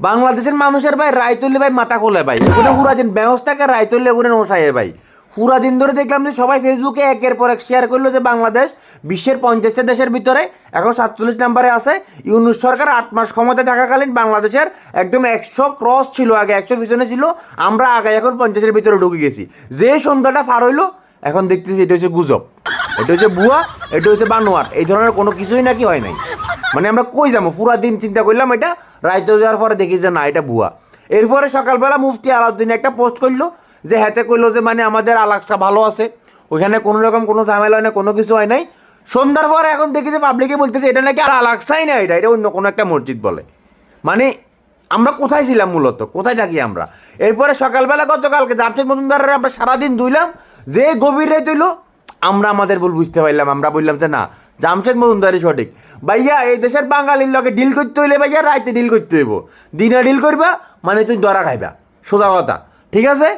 বাংলাদেশের মানুষের ভাই রায় তুললে ভাই মাথা খোলে ভাই, ওখানে পুরা দিন ব্যবস্থাকে রায় তুললে ওখানে নশায় ভাই। পুরা দিন ধরে দেখলাম যে সবাই ফেসবুকে একের পর এক শেয়ার করলো যে বাংলাদেশ বিশ্বের 50টা দেশের ভিতরে এখন 47 নম্বরে আছে। ইউনূস সরকার 8 মাস ক্ষমতায় থাকাকালীন বাংলাদেশের একদম 100 ক্রস ছিল, আগে 100 পিছনে ছিল, আমরা আগে এখন 50-এর ভিতরে ঢুকে গেছি। যে সন্ধ্যাটা পার হইলো এখন দেখতেছি এটা হচ্ছে গুজব, এটা হচ্ছে ভুয়া, এটা হচ্ছে বানোয়াট, এই ধরনের কোনো কিছুই নাকি হয় নাই। মানে আমরা কই যাবো, পুরা দিন চিন্তা করলাম এটা, রাইতে যাওয়ার পরে দেখি যে না এটা ভুয়া। এরপরে সকালবেলা মুফতি আলাউদ্দিন একটা পোস্ট করলো যে হাতে করলো যে মানে আমাদের আলাক্সা ভালো আছে, ওইখানে কোনো রকম কোনো ঝামেলা হয় না, কোনো কিছু হয় নাই। সন্ধ্যার পরে এখন দেখি যে পাবলিকে বলতেছে এটা নাকি আর আলাক্সাই না, এটা অন্য কোনো একটা মসজিদ বলে। মানে আমরা কোথায় ছিলাম মূলত, কোথায় থাকি আমরা? এরপরে সকালবেলা গতকালকে জামশেদ মজুমদারের আমরা সারাদিন ধুইলাম, যে গভীর রাত হইলো আমরা আমাদের ভুল বুঝতে পারলাম, আমরা বললাম যে না জামশেদ মজুমদারই সঠিক। ভাইয়া এই দেশের বাঙালির লগে ডিল করতে হইলে ভাইয়া রাইতে ডিল করতে হইব, দিনে ডিল করবা মানে তুই ধরা খাইবা, সোজা কথা, ঠিক আছে।